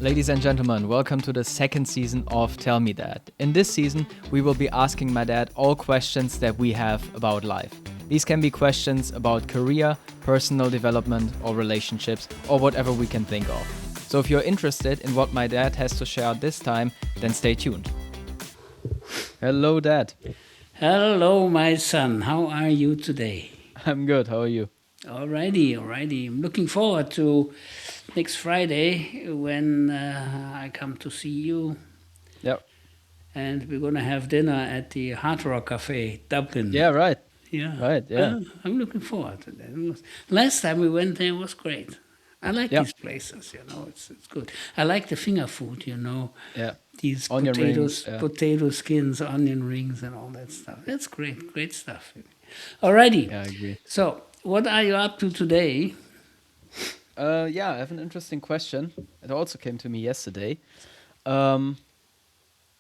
Ladies and gentlemen, welcome to the second season of Tell Me Dad. In this season, we will be asking my dad all questions that we have about life. These can be questions about career, personal development, or relationships, or whatever we can think of. So if you're interested in what my dad has to share this time, then stay tuned. Hello, Dad. Hello, my son. How are you today? I'm good. How are you? Alrighty. I'm looking forward to next Friday when I come to see you, Yep. and we're gonna have dinner at the Hard Rock Cafe, Dublin. Yeah, right. Yeah. Right, yeah. Well, I'm looking forward to that. Last time we went there was great. I like Yeah. these places, it's good. I like the finger food, Yeah. these Onion rings. Yeah. potato skins, onion rings, and all that stuff. That's great stuff. Alrighty. Yeah, I agree. So, what are you up to today? Yeah, I have an interesting question. It also came to me yesterday. Um,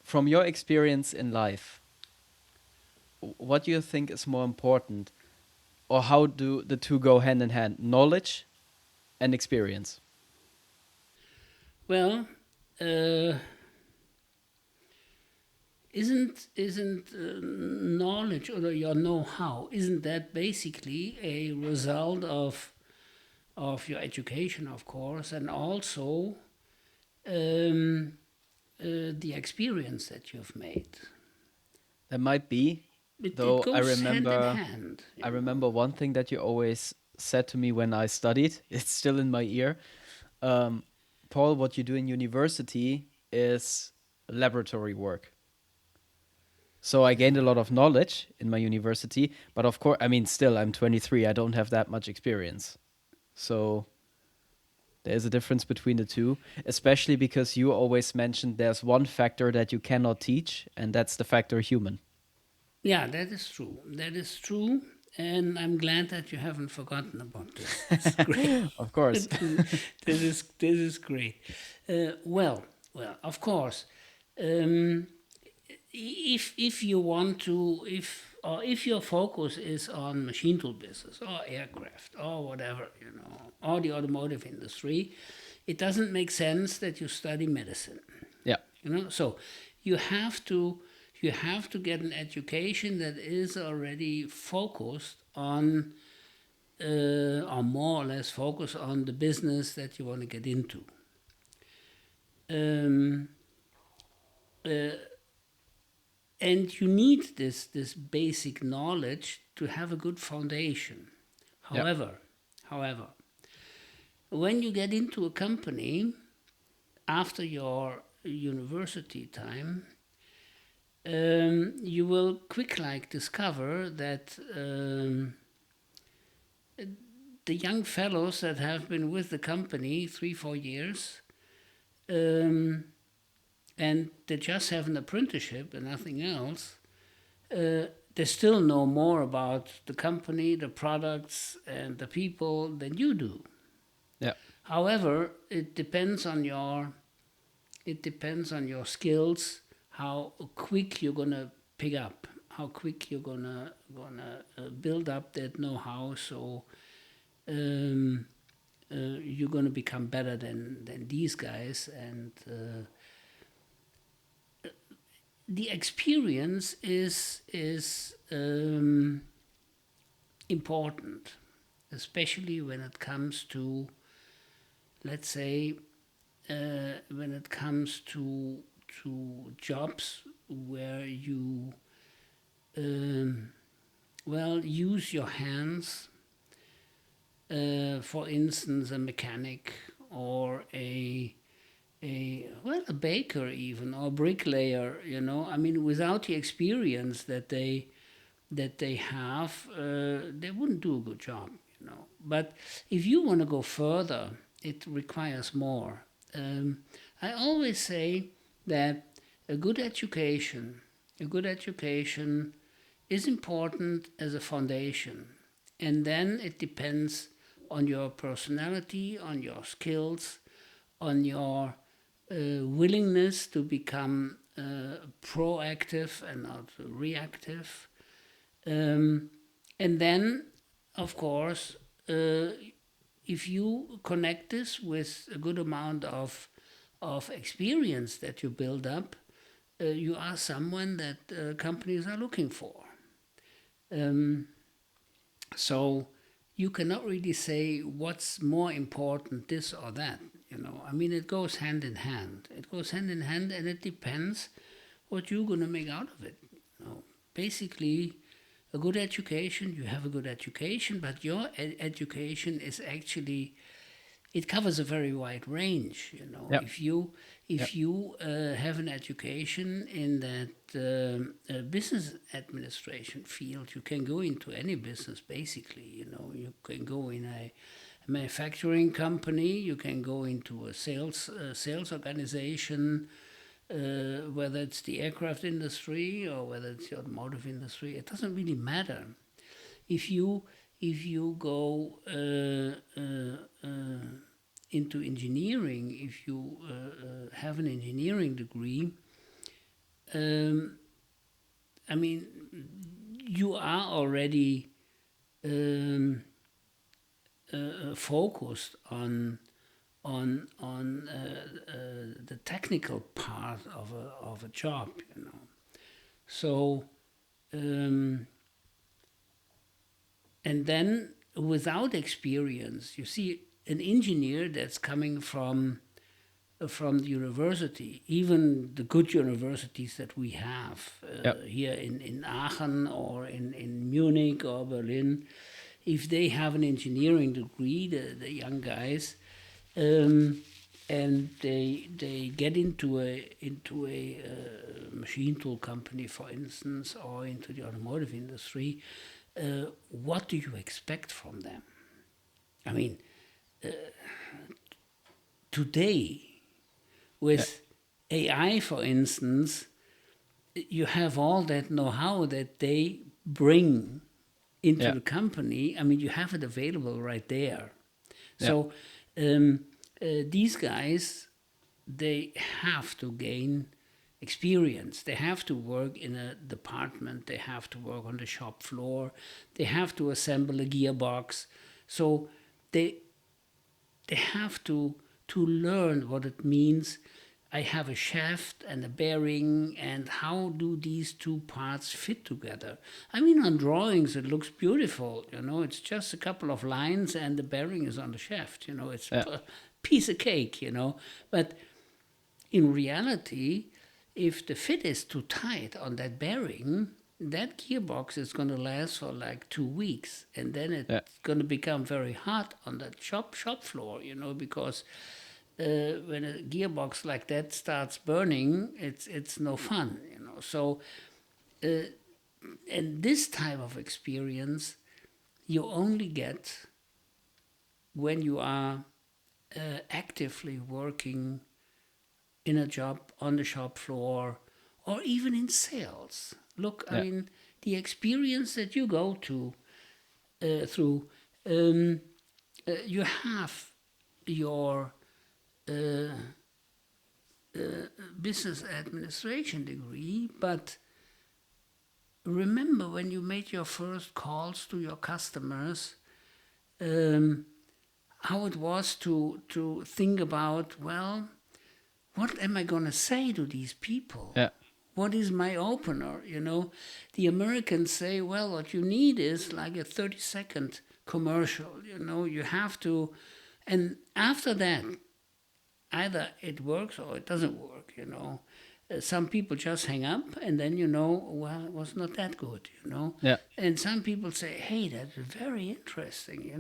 from your experience in life, what do you think is more important, or how do the two go hand in hand? Knowledge and experience. Well, uh, isn't knowledge or your know-how, isn't that basically a result of your education, of course, and also um, the experience that you've made? That might be, It though I goes hand in remember hand. I remember one thing that you always said to me when I studied. It's still in my ear. Um, Paul, what you do in university is laboratory work. So I gained a lot of knowledge in my university, but of course, I mean, still, I'm 23. I don't have that much experience. So there's a difference between the two, especially because you always mentioned there's one factor that you cannot teach, and that's the factor human. Yeah, that is true. That is true. And I'm glad that you haven't forgotten about this. That's great. Of course. This is great. Well, of course. Um, if you want to, if your focus is on machine tool business or aircraft or whatever, or the automotive industry, it doesn't make sense that you study medicine. Yeah. So you have to get an education that is already focused on or more or less focused on the business that you want to get into. um, uh, and you need this basic knowledge to have a good foundation. Yeah. However, when you get into a company after your university time, you will quick like discover that the young fellows that have been with the company 3-4 years, um, and they just have an apprenticeship and nothing else, they still know more about the company, the products, and the people than you do. Yeah. However, it depends on your skills, how quick you're gonna pick up, how quick you're gonna build up that know-how. So um, you're gonna become better than these guys, and the experience is important, especially when it comes to, let's say, when it comes to jobs where you use your hands. For instance, a mechanic or a baker even, or bricklayer. I mean, without the experience that they have, they wouldn't do a good job. But if you want to go further, it requires more. I always say that a good education, a good education is important as a foundation, and then it depends on your personality, on your skills, on your willingness to become proactive and not reactive. And then, of course, if you connect this with a good amount of of experience that you build up, you are someone that companies are looking for. Um, so you cannot really say what's more important, this or that. I mean, it goes hand in hand. It goes hand in hand, and it depends what you're going to make out of it. Basically, a good education, you have a good education, but your education is actually, it covers a very wide range. Yeah. If you Yeah. have an education in that business administration field, you can go into any business. Basically, you can go in a manufacturing company, you can go into a sales organization, whether it's the aircraft industry or whether it's the automotive industry. It doesn't really matter. If you go into engineering, if you have an engineering degree, I mean, you are already focused on the technical part of a job. So, and then without experience, you see an engineer that's coming from the university, even the good universities that we have Yeah. here in Aachen or in Munich or Berlin, if they have an engineering degree, the young guys, and they get into a machine tool company, for instance, or into the automotive industry, what do you expect from them? I mean, today, Yeah. with AI, for instance, you have all that know-how that they bring into Yeah. the company. I mean, you have it available right there. Yeah. So these guys, they have to gain experience. They have to work in a department. They have to work on the shop floor. They have to assemble a gearbox. So they have to learn what it means. I have a shaft and a bearing, and how do these two parts fit together? I mean, on drawings it looks beautiful, it's just a couple of lines and the bearing is on the shaft, it's Yeah. a piece of cake, But in reality, if the fit is too tight on that bearing, that gearbox is going to last for like 2 weeks, and then it's Yeah. going to become very hot on that shop floor, because when a gearbox like that starts burning, it's no fun, So, and this type of experience you only get when you are actively working in a job on the shop floor or even in sales. Look, I Yeah. mean, the experience that you go through, you have your uh, business administration degree, but remember when you made your first calls to your customers, um, how it was to think about, well, what am I going to say to these people? Yeah. What is my opener? The Americans say, well, what you need is like a 30-second commercial. You have to, and after that, either it works or it doesn't work. Some people just hang up and then well, it was not that good. Yeah. And some people say, hey, that's very interesting.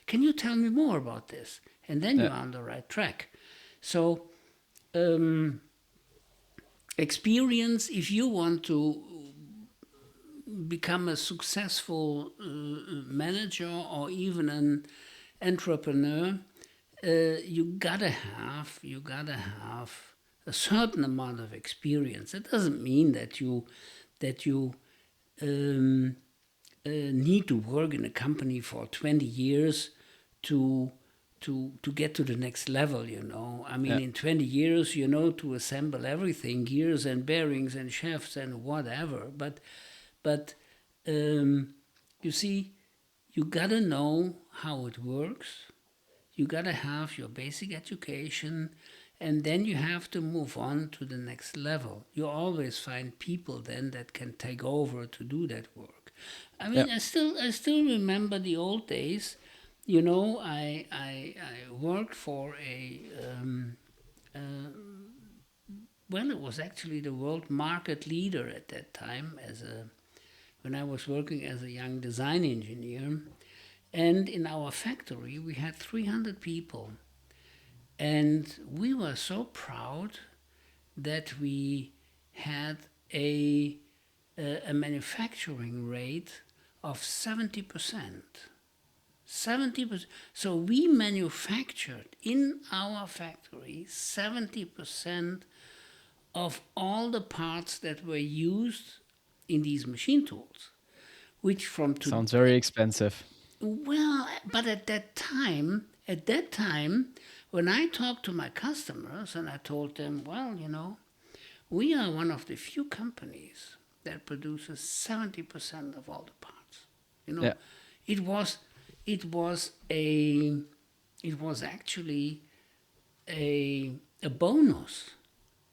Can you tell me more about this? And then Yeah. you're on the right track. So experience, if you want to become a successful manager or even an entrepreneur, you gotta have a certain amount of experience. It doesn't mean that you need to work in a company for 20 years to get to the next level. I mean, Yeah. in 20 years, to assemble everything, gears and bearings and shafts and whatever. But you see, you gotta know how it works. You gotta have your basic education, and then you have to move on to the next level. You always find people then that can take over to do that work. I Yeah. mean, I still remember the old days. You know, I worked for uh, well, it was actually the world market leader at that time when I was working as a young design engineer. And in our factory, we had 300 people. And we were so proud that we had a, a manufacturing rate of 70%. 70%. So we manufactured in our factory 70% of all the parts that were used in these machine tools, which from to Sounds very expensive. well, but at that time, when I talked to my customers and I told them, well, we are one of the few companies that produces 70% of all the parts. You know, Yeah. it was, it was a, it was actually a bonus.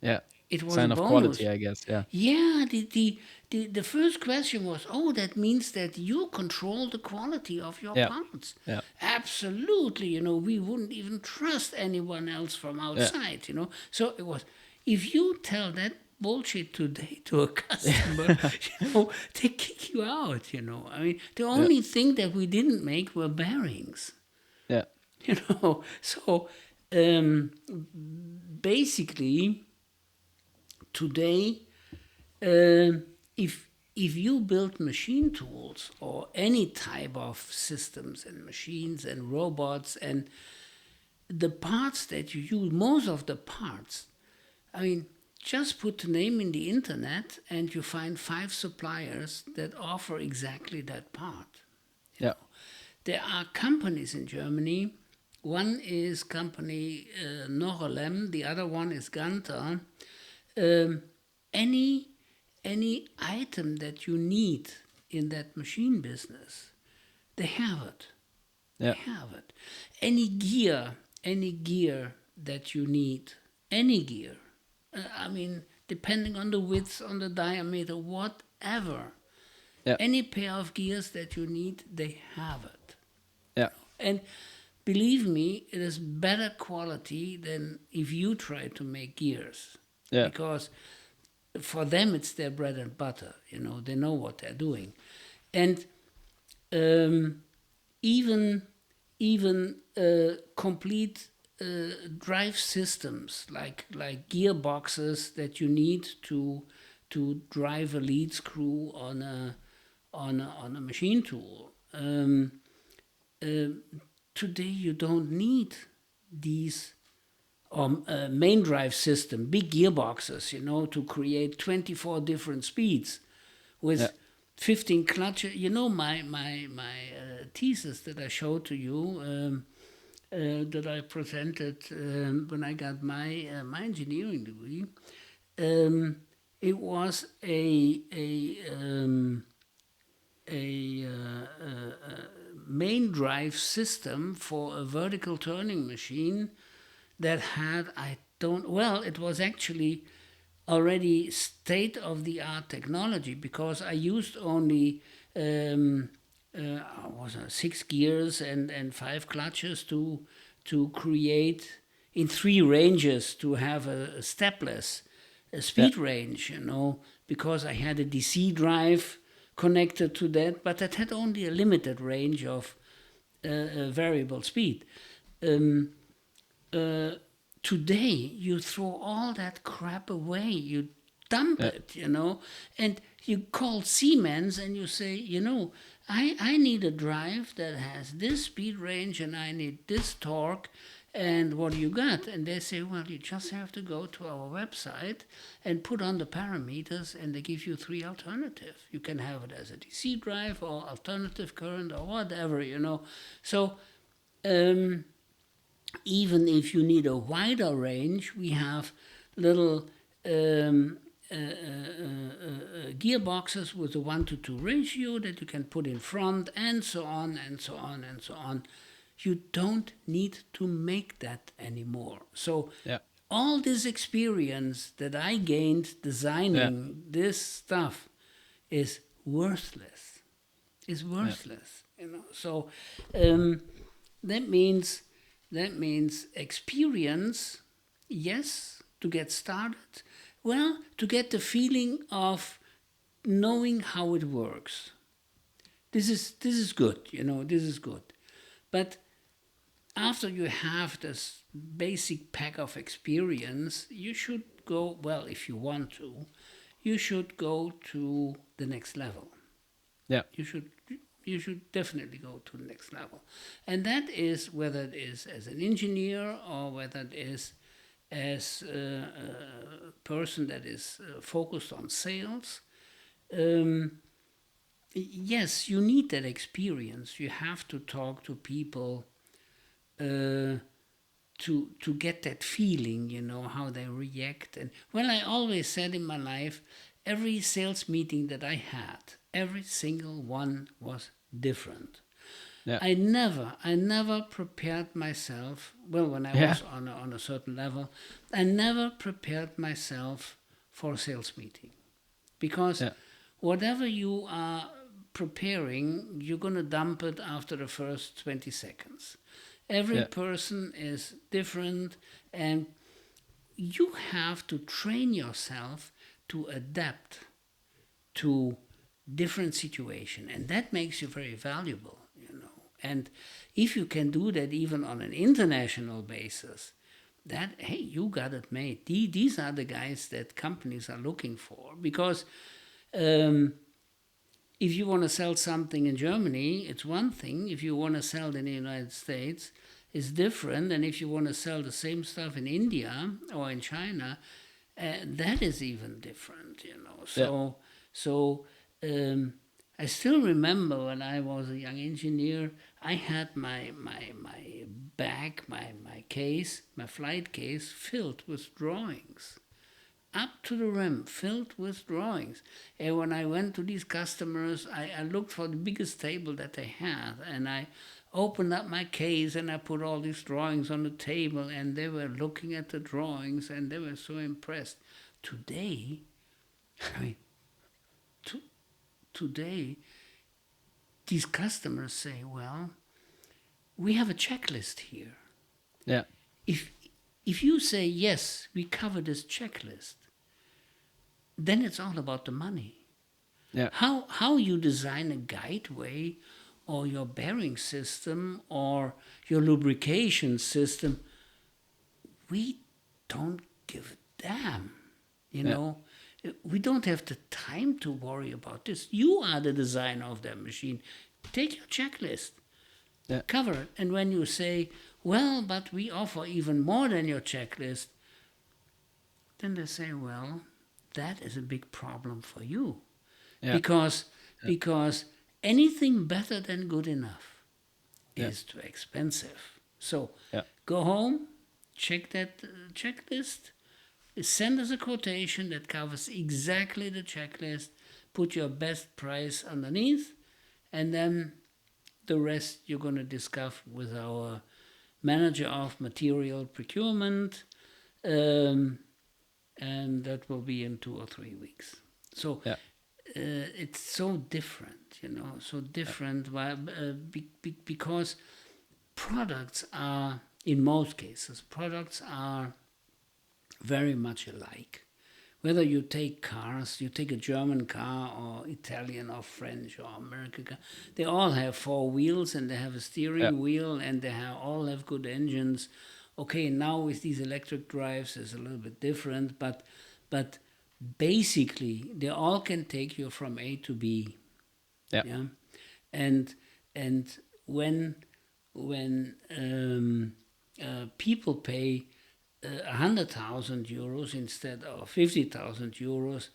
Yeah. It was a Sign of bonus. quality, I guess. Yeah. Yeah, the first question was, oh, that means that you control the quality of your Yeah. parts. Yeah. Absolutely, we wouldn't even trust anyone else from Yeah. outside. So it was, if you tell that bullshit today to a customer, they kick you out. I mean, the Yeah. only thing that we didn't make were bearings. Yeah. So um, basically, today, if you build machine tools or any type of systems and machines and robots and the parts that you use, most of the parts, I mean, just put the name in the internet and you find 5 suppliers that offer exactly that part. Yeah. There are companies in Germany. One is company Norelem, the other one is Ganter. Um, any any item that you need in that machine business, they have it. Yeah. They have it. Any gear that you need, any gear. I mean, depending on the width, on the diameter, whatever. Yeah. Any pair of gears that you need, they have it. Yeah. And believe me, it is better quality than if you try to make gears. Yeah. Because for them, it's their bread and butter. They know what they're doing. And um, even complete drive systems like gearboxes that you need to drive a lead screw on a machine tool. Uh, Today you don't need these main drive system, big gearboxes, to create 24 different speeds Yeah. with 15 clutches. My thesis that I showed to you, that I presented when I got my engineering degree. It was a main drive system for a vertical turning machine that had, it was actually already state of the art technology, because I used only was 6 gears and 5 clutches to create in 3 ranges, to have a stepless Yeah. speed range, because I had a DC drive connected to that, but that had only a limited range of variable speed. Um, uh, Today, you throw all that crap away, you dump Yeah. it, and you call Siemens and you say, I need a drive that has this speed range and I need this torque. And what do you got? And they say, well, you just have to go to our website and put on the parameters, and they give you 3 alternatives. You can have it as a DC drive or alternative current or whatever, So, even if you need a wider range, we have little gearboxes with a 1-to-2 ratio that you can put in front, and so on and so on and so on. You don't need to make that anymore. So Yeah. all this experience that I gained Yeah. designing this stuff is worthless. Is Yeah. worthless, you know. So um, that means experience, yes, to get started. Well, to get the feeling of knowing how it works. This is good, you know. This is good, but after you have this basic pack of experience, you should go, well, if you want to, you should go to the next level. Yeah. You should you should definitely go to the next level. And that is whether it is as an engineer or whether it is as a person that is focused on sales. Um, yes, you need that experience. You have to talk to people uh, to get that feeling, you know, how they react. And well, I always said in my life, every sales meeting that I had, every single one was different. Yeah. I never prepared myself. Well, when I Yeah. was on a certain level, I never prepared myself for a sales meeting, because Yeah. whatever you are preparing, you're going to dump it after the first 20 seconds. Every Yeah. person is different, and you have to train yourself to adapt to different situation, and that makes you very valuable, you know. And if you can do that even on an international basis, that, hey, you got it made. These are the guys that companies are looking for, because um, if you want to sell something in Germany, it's one thing. If you want to sell it in the United States, it's different. And if you want to sell the same stuff in India or in China, that is even different, you know. Yeah. So I still remember when I was a young engineer, I had my bag, my case, my flight case filled with drawings, up to the rim, filled with drawings. And when I went to these customers, I looked for the biggest table that they had, and I opened up my case and I put all these drawings on the table, and they were looking at the drawings and they were so impressed. Today, I mean, to, today, these customers say, well, we have a checklist here. Yeah. If if you say yes, we cover this checklist, then it's all about the money. Yeah. How you design a guideway or your bearing system or your lubrication system, we don't give a damn. You Yeah. know, we don't have the time to worry about this. You are the designer of that machine. Take your checklist, Yeah. cover it. And when you say, well, but we offer even more than your checklist, then they say, well, that is a big problem for you. Yeah. because Yeah. because anything better than good enough Yeah. is too expensive. So Yeah. go home, check that checklist, send us a quotation that covers exactly the checklist, put your best price underneath, and then the rest you're going to discuss with our manager of material procurement, um, and that will be in 2 or 3 weeks. So Yeah. it's so different, you know, so different. Why? Because products are, in most cases, products are very much alike. Whether you take cars, you take a German car or Italian or French or American car, they all have four wheels and they have a Yeah. steering wheel and they all have good engines. Okay, now with these electric drives, it's a little bit different, but basically they all can take you from A to B. Yeah. Yeah, and and when people pay 100,000 euros instead of 50,000 euros,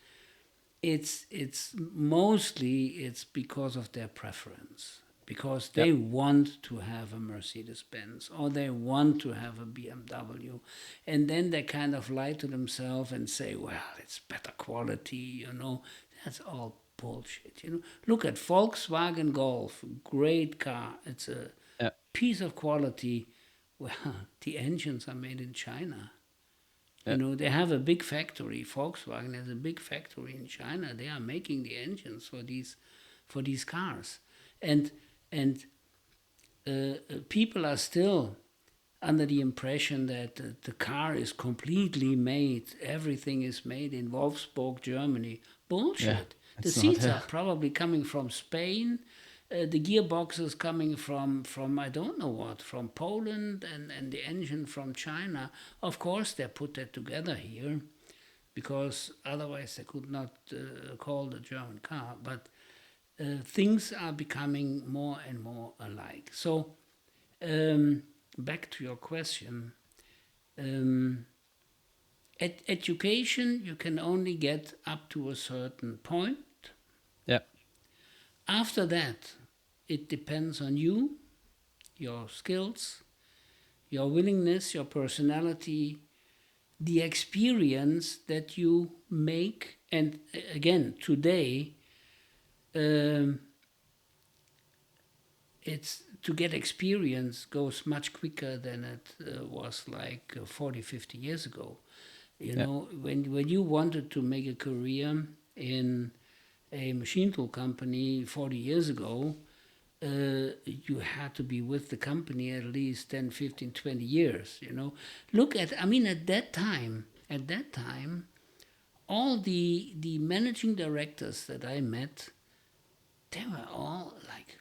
it's mostly it's because of their preference, because Yeah. they want to have a Mercedes Benz or they want to have a BMW, and then they kind of lie to themselves and say, well, it's better quality, you know. That's all bullshit, you know. Look at Volkswagen Golf, great car, it's a Yeah. piece of quality. Well, the engines are made in China. You know, they have a big factory. Volkswagen has a big factory in China. They are making the engines for these cars, and and people are still under the impression that the car is completely made, everything is made in Wolfsburg, Germany. Yeah. Bullshit. The It's not. seats are probably coming from Spain. The gearbox is coming from I don't know what, from Poland, and the engine from China. Of course, they put that together here because otherwise they could not call the German car. But things are becoming more and more alike. So, back to your question. Education you can only get up to a certain point. Yeah. After that, it depends on you, your skills, your willingness, your personality, the experience that you make. And again, today, it's to get experience goes much quicker than it was like 40, 50 years ago. You Yeah. know, when you wanted to make a career in a machine tool company 40 years ago, you had to be with the company at least 10, 15, 20 years, you know. Look at, I mean, at that time, all the managing directors that I met, they were all like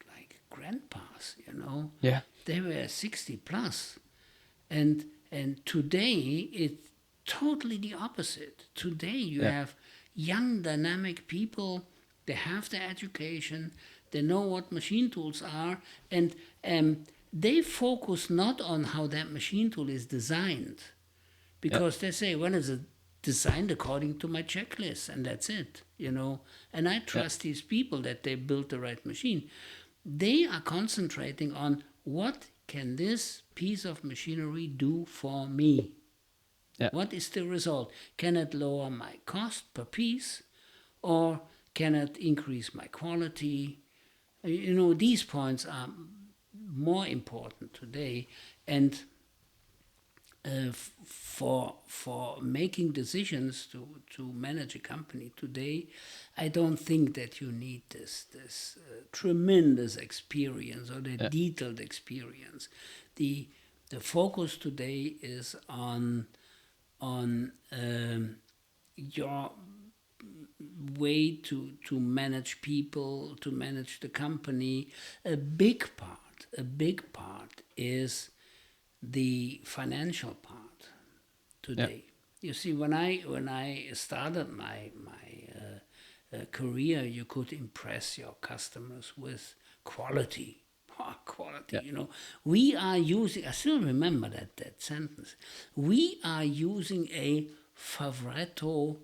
grandpas, you know. Yeah. They were 60 plus. And today it's totally the opposite. Today you Yeah. have young dynamic people, they have the education, they know what machine tools are, and they focus not on how that machine tool is designed, Yeah. because they say, well, it's designed according to my checklist, and that's it, you know. And I Yeah. trust these people that they built the right machine. They are concentrating on what can this piece of machinery do for me? Yeah. What is the result? Can it lower my cost per piece, or can it increase my quality? You know, these points are more important today. And for making decisions to manage a company today, I don't think that you need this tremendous experience or the Yeah. detailed experience. The focus today is on your way to manage people, to manage the company. A big part is the financial part Yeah. today. You see, when I started my career, you could impress your customers with quality. Quality, Yeah. you know. We are using, I still remember that sentence. We are using a Favretto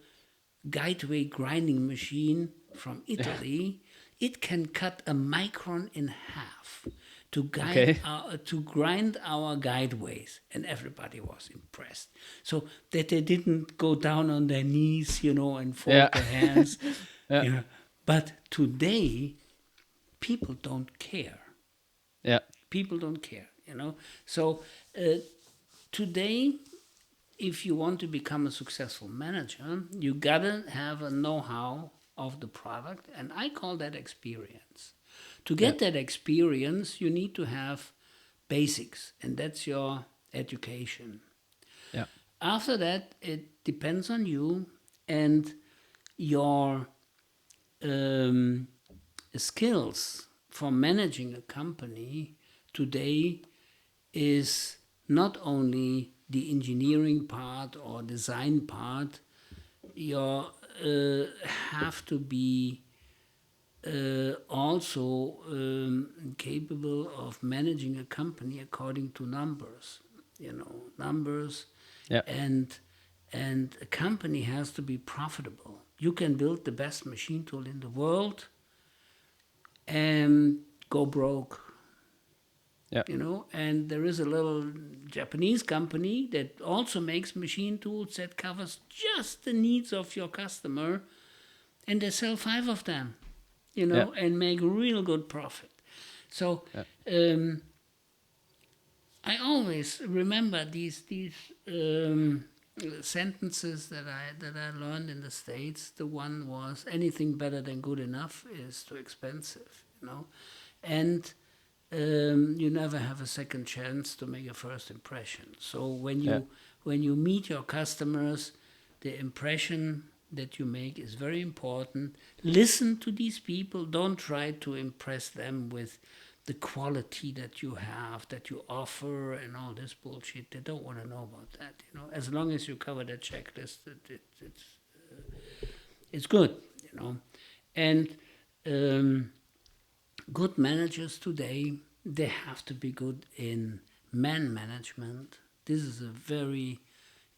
guideway grinding machine from Yeah. Italy. It can cut a micron in half Okay. to grind our guideways, and everybody was impressed. So that they didn't go down on their knees, you know, and Yeah. fold their hands. Yeah. You know. But today, people don't care. Yeah. People don't care, you know. So today, if you want to become a successful manager, you gotta have a know-how of the product, and I call that experience. To Yeah. get that experience, you need to have basics, and that's your education. Yeah. After that, it depends on you and your um, skills for managing a company today is not only the engineering part or design part. You have to be also capable of managing a company according to numbers, you know, numbers, Yeah. and a company has to be profitable. You can build the best machine tool in the world and go broke, Yeah. you know. And there is a little Japanese company that also makes machine tools that covers just the needs of your customer, and they sell 5 of them, you Yeah. know, and make real good profit. So Yeah. I always remember these sentences that I learned in the States. The one was, anything better than good enough is too expensive, and you never have a second chance to make a first impression. So Yeah. when you meet your customers, the impression that you make is very important. Listen to these people. Don't try to impress them with the quality that you have, that you offer, and all this bullshit. They don't want to know about that. As long as you cover that checklist, it's good. And good managers today, they have to be good in man management. This is a very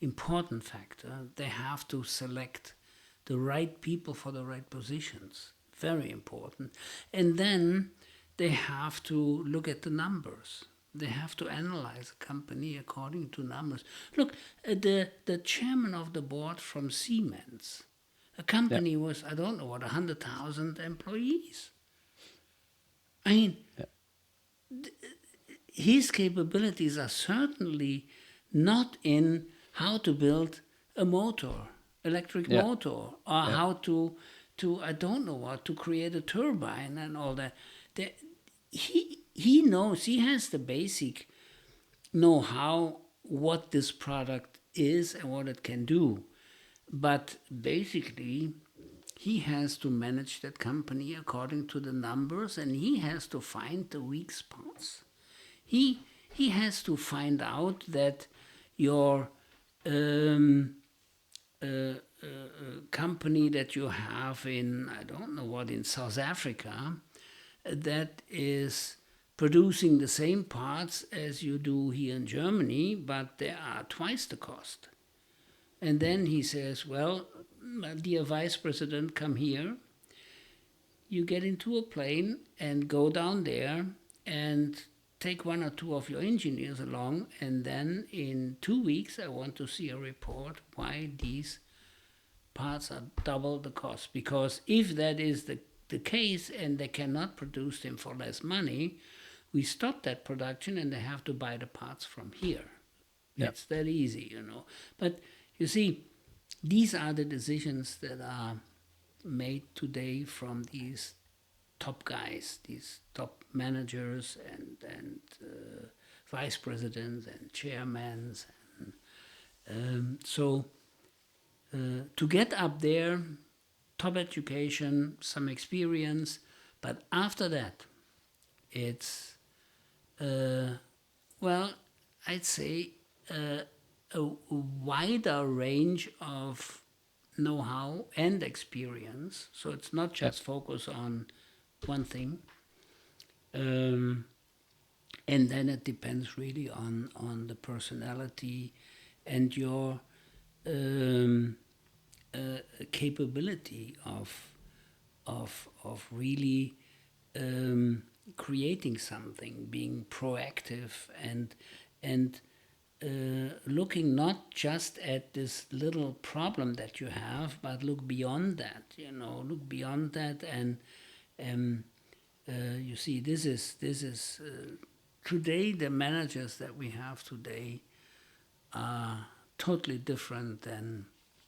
important factor. They have to select the right people for the right positions. Very important. And then they have to look at the numbers. They have to analyze a company according to numbers. Look, the chairman of the board from Siemens, a Yeah. company was, I don't know what, 100,000 employees. I mean, Yeah. his capabilities are certainly not in how to build a electric Yeah. motor, or Yeah. how to I don't know what, to create a turbine and all that. He knows, he has the basic know-how what this product is and what it can do. But basically, he has to manage that company according to the numbers, and he has to find the weak spots. He has to find out that your company that you have in, I don't know what, in South Africa, that is producing the same parts as you do here in Germany, but they are twice the cost. And then he says, well, dear Vice President, come here. You get into a plane and go down there and take one or two of your engineers along, and then in 2 weeks I want to see a report why these parts are double the cost. Because if that is the case and they cannot produce them for less money, we stop that production and they have to buy the parts from here. Yeah. It's that easy, But you see, these are the decisions that are made today from these top guys, these top managers and vice presidents and chairmen. So to get up there, top education, some experience, but after that, it's, well, I'd say a wider range of know-how and experience. So it's not Yeah. just focus on one thing. And then it depends really on the personality and your capability of really creating something, being proactive and looking not just at this little problem that you have, but look beyond that. Look beyond that, and you see, this is today, the managers that we have today are totally different than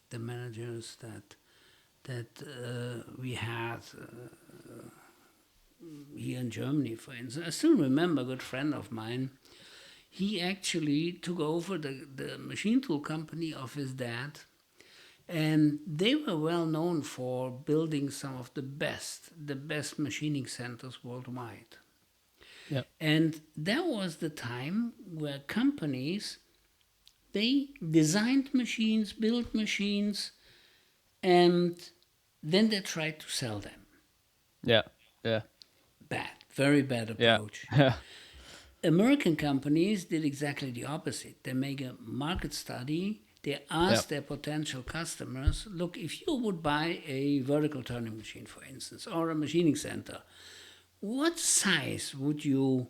the managers that we had here in Germany, for instance. I still remember a good friend of mine. He actually took over the machine tool company of his dad, and they were well known for building some of the best machining centers worldwide. Yeah. And that was the time where companies, they designed machines, built machines, and then they tried to sell them. Yeah. Yeah. Bad, very bad Yeah. approach. Yeah. American companies did exactly the opposite. They make a market study. They ask their potential customers, look, if you would buy a vertical turning machine, for instance, or a machining center, what size would you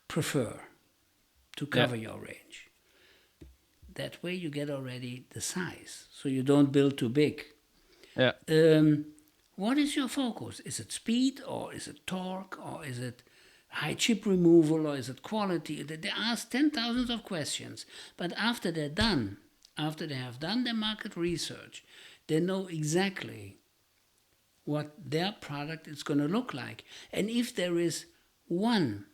prefer to cover your range? That way you get already the size, so you don't build too big. Yeah. What is your focus? Is it speed, or is it torque, or is it high chip removal, or is it quality? They ask 10,000 of questions, but after they're done, after they have done their market research, they know exactly what their product is going to look like. And if there is one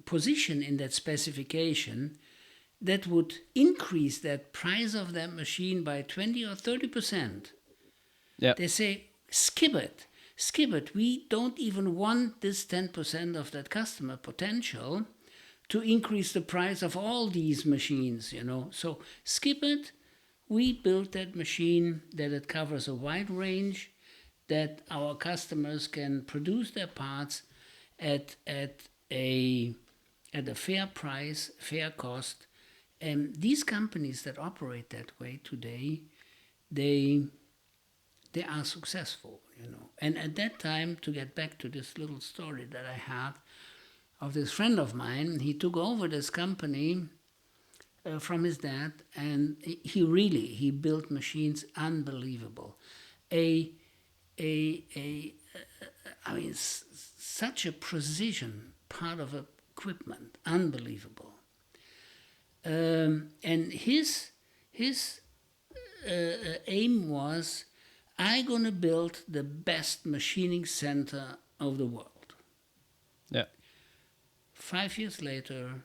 position in that specification that would increase that price of that machine by 20 or 30%, Yeah. they say, skip it. Skip it. We don't even want this 10% of that customer potential to increase the price of all these machines, So skip it. We built that machine that it covers a wide range, that our customers can produce their parts at a fair price, fair cost. And these companies that operate that way today, they are successful, And at that time, to get back to this little story that I had of this friend of mine, he took over this company from his dad, and he built machines unbelievable. I mean, such a precision part of equipment, unbelievable. And his aim was, I'm going to build the best machining center of the world. Yeah. 5 years later,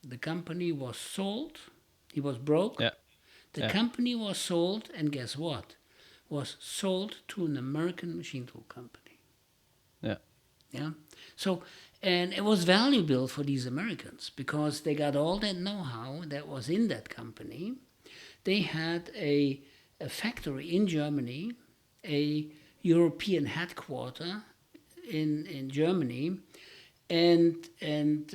the company was sold. He was broke. Yeah. The Yeah. company was sold, and guess what? Was sold to an American machine tool company. Yeah. Yeah. So, and it was valuable for these Americans because they got all that know-how that was in that company. They had a factory in Germany, a European headquarter in Germany, and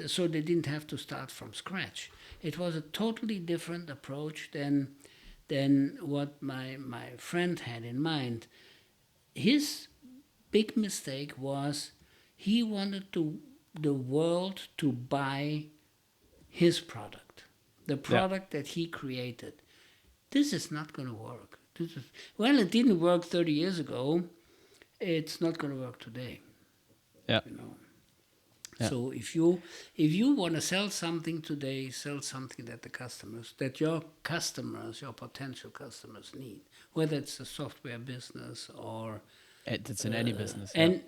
so they didn't have to start from scratch. It was a totally different approach than what my friend had in mind. His big mistake was he wanted the world to buy his product, the product that he created. This is not going to work. It didn't work 30 years ago. It's not going to work today. Yeah. Yeah. So if you want to sell something today, sell something that your potential customers need, whether it's a software business or It's in any business. and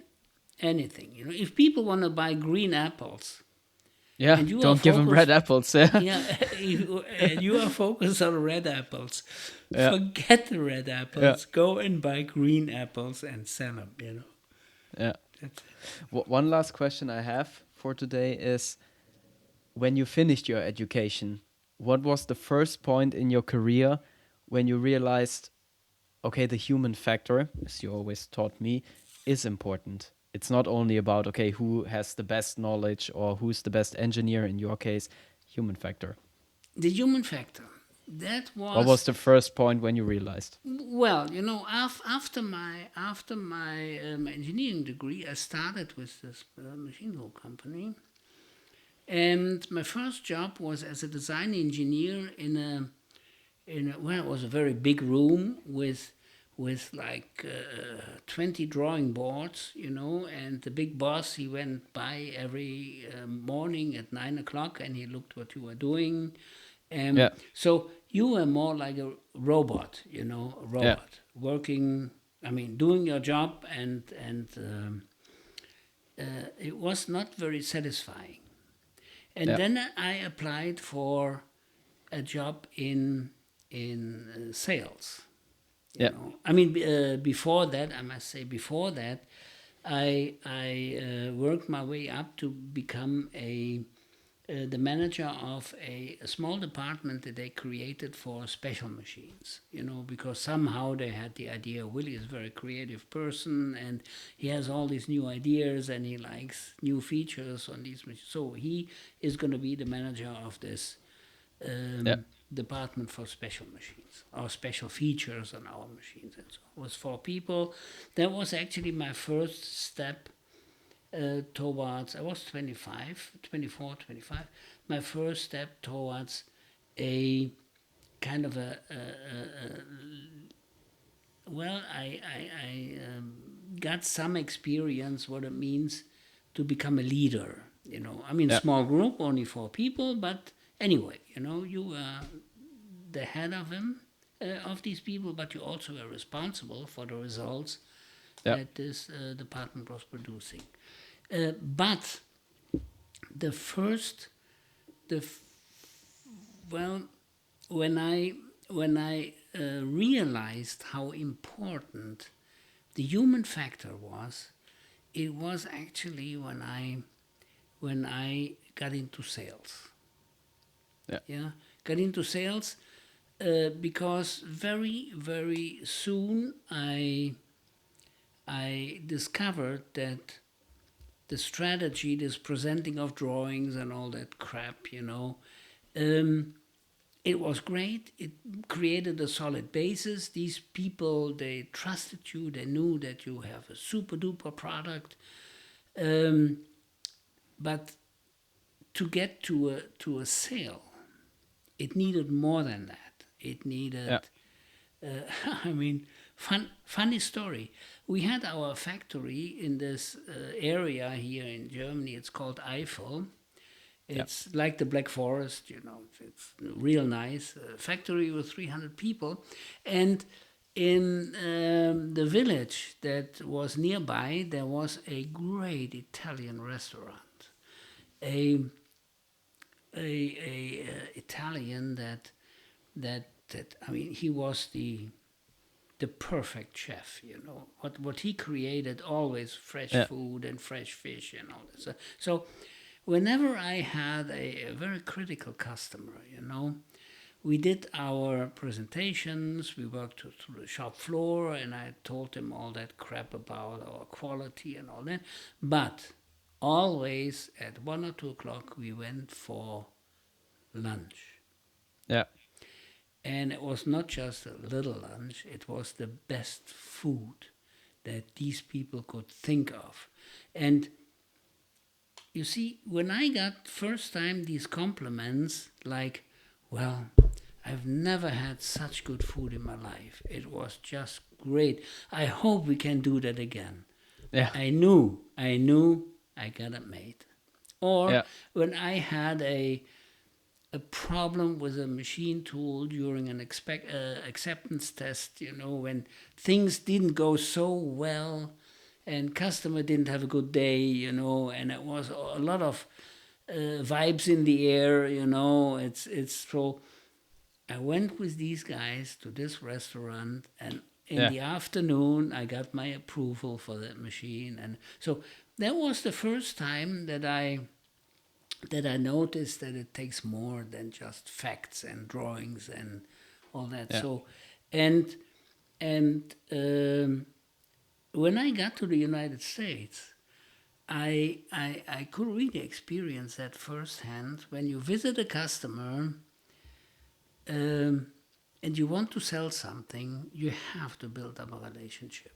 anything. If people want to buy green apples, Yeah. and you Don't give them red apples. Yeah. and you are focused on red apples, Yeah. forget the red apples. Go and buy green apples and sell them. Yeah. That's it. One last question I have for today is, when you finished your education, what was the first point in your career when you realized, okay, the human factor, as you always taught me, is important. It's not only about, okay, who has the best knowledge or who's the best engineer, in your case, human factor. The human factor. That What was the first point when you realized? well, after my engineering degree, I started with this machine tool company, and my first job was as a design engineer in a it was a very big room with like 20 drawing boards, and the big boss, he went by every morning at 9 o'clock, and he looked what you were doing. Yeah. So you were more like a robot, working, doing your job, and it was not very satisfying. And Yeah. then I applied for a job in sales. Yeah. Before that, I must say, I worked my way up to become the manager of a small department that they created for special machines, because somehow they had the idea, Willy is a very creative person and he has all these new ideas and he likes new features on these machines. So he is going to be the manager of this department for special machines or special features on our machines. And so it was 4 people. That was actually my first step towards, I was 24, 25, my first step towards a kind of I got some experience what it means to become a leader, small group, only 4 people, but anyway, you the head of him, of these people, but you also were responsible for the results Yeah. that this department was producing. But the first, the f- well, when I realized how important the human factor was, it was actually when I got into sales. Yeah. Yeah, got into sales because very soon I discovered that the strategy, this presenting of drawings and all that crap, um, it was great. It created a solid basis. These people, they trusted you. They knew that you have a super duper product. Um, but to get to a sale, it needed more than that. It needed, Yeah. I mean, funny story. We had our factory in this area here in Germany. It's called Eifel. Yeah. It's like the Black Forest, It's real nice. Factory with 300 people, and in the village that was nearby, there was a great Italian restaurant. A Italian that I mean, he was the perfect chef. What he created, always fresh Yeah. food and fresh fish and all this. So whenever I had a very critical customer, we did our presentations, we worked through the shop floor, and I told him all that crap about our quality and all that. But always at 1 or 2 o'clock, we went for lunch. Yeah. And it was not just a little lunch, it was the best food that these people could think of. And you see, when I got first time these compliments, like, well, I've never had such good food in my life. It was just great. I hope we can do that again. Yeah. I knew I got it made. Or Yeah. when I had a problem with a machine tool during an acceptance test, when things didn't go so well and customer didn't have a good day, and it was a lot of vibes in the air, it's so I went with these guys to this restaurant, and in Yeah. the afternoon I got my approval for that machine. And so that was the first time that I noticed that it takes more than just facts and drawings and all that. Yeah. So, and when I got to the United States, I could really experience that firsthand. When you visit a customer and you want to sell something, you have to build up a relationship.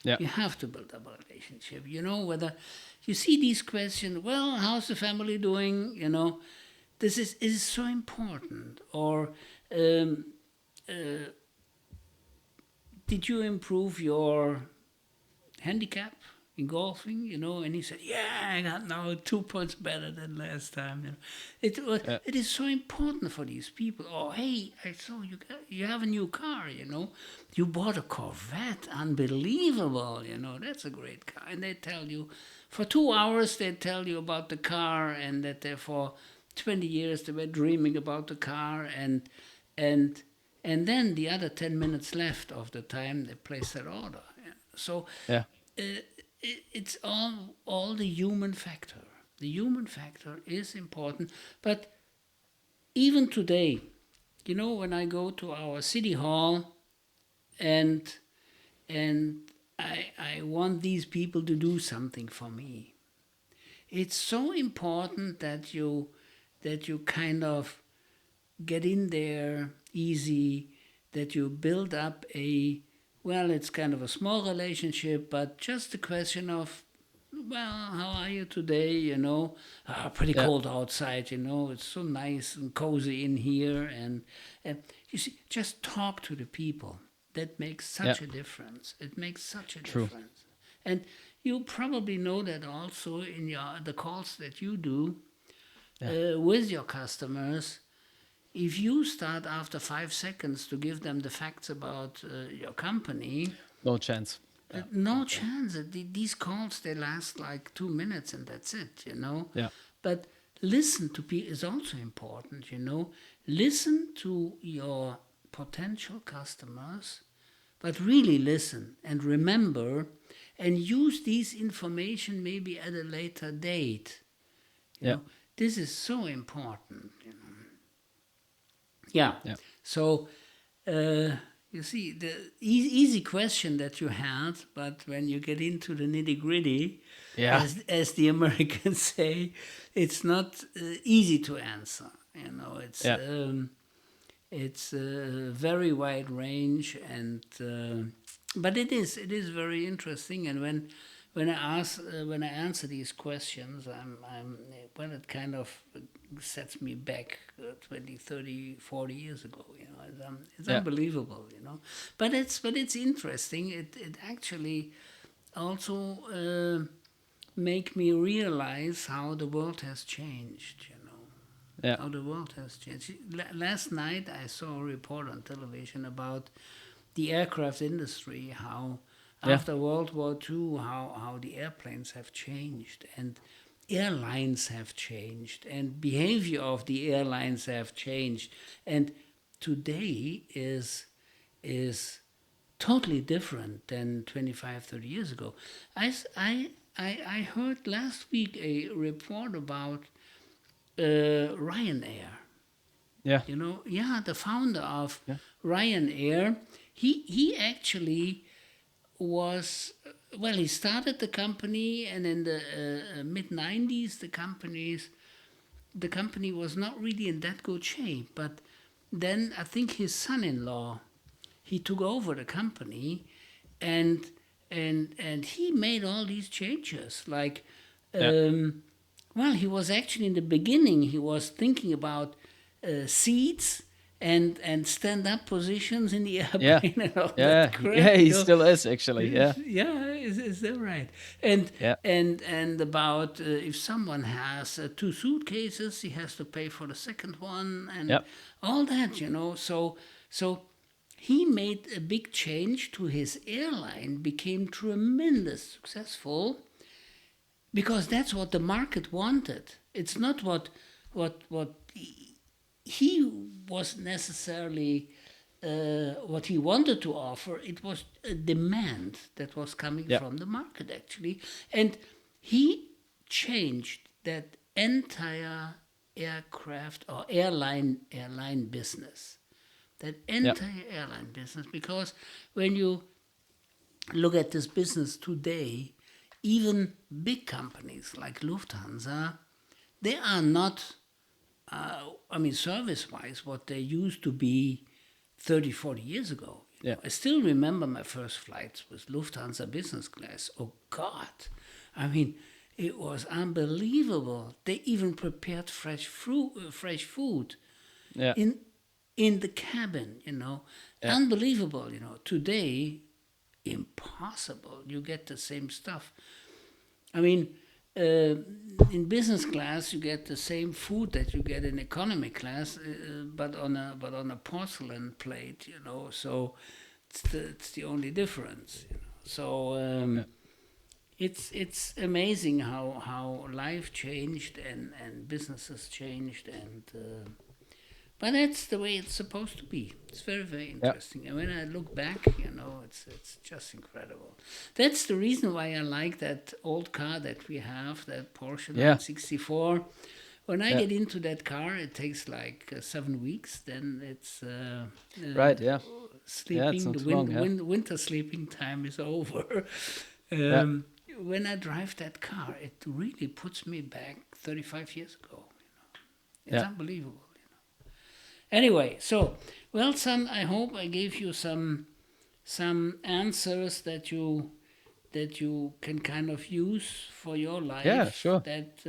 Yeah. You have to build up a relationship. Whether you see these questions, well, how's the family doing? This is so important. Or um, did you improve your handicap in golfing? And he said, yeah, I got now 2 points better than last time. Yeah. It is so important for these people. Oh, hey, I saw you have a new car. You bought a Corvette, unbelievable. That's a great car. And they tell you, for 2 hours, they tell you about the car, and that they for 20 years they were dreaming about the car, and and then the other 10 minutes left of the time they place their order. So Yeah. it's all the human factor. The human factor is important. But even today, when I go to our city hall and I want these people to do something for me, it's so important that you kind of get in there easy, that you build up it's kind of a small relationship, but just a question of, well, how are you today? Pretty Yeah. cold outside, it's so nice and cozy in here. And you see, just talk to the people. That makes Yeah. such a difference. It makes such a True. difference. And you probably know that also in the calls that you do Yeah. with your customers. if you start after 5 seconds to give them the facts about your company, No chance. no chance. These calls, they last like 2 minutes and that's it, Yeah. But listen to people is also important, Listen to your potential customers, but really listen and remember and use these information maybe at a later date. You Yeah. know, this is so important. Yeah. Yeah. So, you see, the easy question that you had, but when you get into the nitty gritty, Yeah. as the Americans say, it's not easy to answer. Yeah. It's a very wide range, and but it is very interesting. And when I answer these questions, I'm well, it kind of sets me back 20, 30, 40 years ago. It's Yeah. unbelievable. But it's interesting. It actually also make me realize how the world has changed. Yeah. How the world has changed. Last night I saw a report on television about the aircraft industry, how Yeah. after World War II, how the airplanes have changed and airlines have changed and behavior of the airlines have changed. And today is totally different than 25, 30 years ago. I heard last week a report about Ryanair. Yeah. Yeah, the founder of Yeah. Ryanair, he actually was, well, he started the company, and in the mid 90s, the company was not really in that good shape. But then I think his son-in-law, he took over the company, and and he made all these changes. Like, Yeah. well, he was actually in the beginning. He was thinking about seats and stand-up positions in the Yeah. airplane and all Yeah. that Yeah. crap. He still is actually. Yeah. Yeah, is that right? And Yeah. and about if someone has two suitcases, he has to pay for the second one and Yeah. all that. So he made a big change to his airline, became tremendous successful because that's what the market wanted. It's not what he was necessarily what he wanted to offer. It was a demand that was coming Yeah. from the market actually, and he changed that entire aircraft or airline business. That Yeah. entire airline business, because when you look at this business today, even big companies like Lufthansa, they are not, service-wise, what they used to be 30, 40 years ago. Yeah. I still remember my first flights with Lufthansa business class. Oh, God. I mean, it was unbelievable. They even prepared fresh food Yeah. in in the cabin. Yeah. Unbelievable. Today, impossible. You get the same stuff. I mean, in business class you get the same food that you get in economy class, but on a porcelain plate. So it's the only difference. So Yeah. it's amazing how life changed and businesses changed, and but that's the way it's supposed to be. It's very, very Yeah. interesting. And when I look back, it's just incredible. That's the reason why I like that old car that we have, that Porsche Yeah. 964. When I Yeah. get into that car, it takes like 7 weeks. Then it's Right. Yeah. Yeah. It's sleeping. not The too long. Yeah. winter sleeping time is over. Yeah. When I drive that car, it really puts me back 35 years ago. It's Yeah. unbelievable. Anyway, so, well, son, I hope I gave you some answers that you can kind of use for your Yeah. life, Sure. that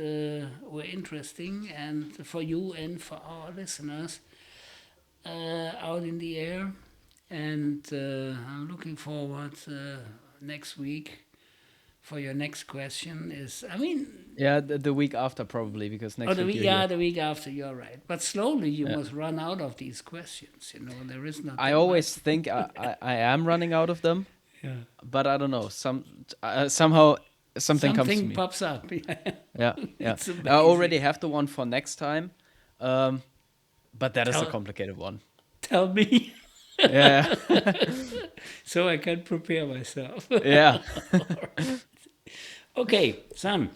were interesting, and for you and for our listeners out in the air. And I'm looking forward next week for your next question is, I mean, Yeah, the week after probably, because next week you're here. the week after, you're right. But slowly you Yeah. must run out of these questions. There is not I that always much. think I am running out of them, Yeah. but I don't know. Somehow something comes to Something me. pops up. Yeah, yeah. It's I already amazing. have the one for next time, um, but that is a Tell, complicated one. tell me Yeah, so I can prepare myself. yeah, Okay, Sam,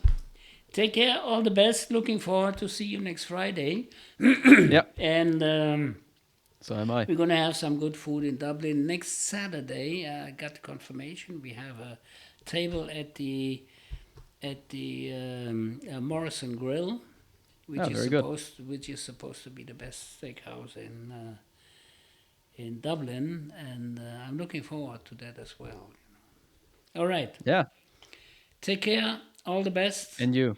take care. All the best. Looking forward to see you next Friday. yeah. And So am I. we're going to have some good food in Dublin. Next Saturday, I got confirmation. We have a table at the Morrison Grill, Oh, very good. which is supposed to be the best steakhouse in Dublin, and I'm looking forward to that as well. All right, Yeah, take care. All the best, and you,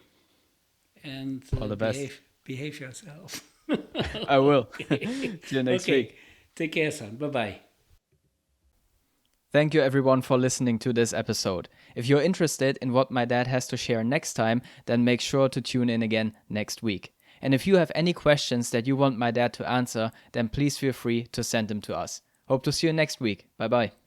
and all the best. behave yourself. I will. Okay. See you next Okay. week. Take care, son. Bye bye. Thank you everyone for listening to this episode. If you're interested in what my dad has to share next time, then make sure to tune in again next week. And if you have any questions that you want my dad to answer, then please feel free to send them to us. Hope to see you next week. Bye bye.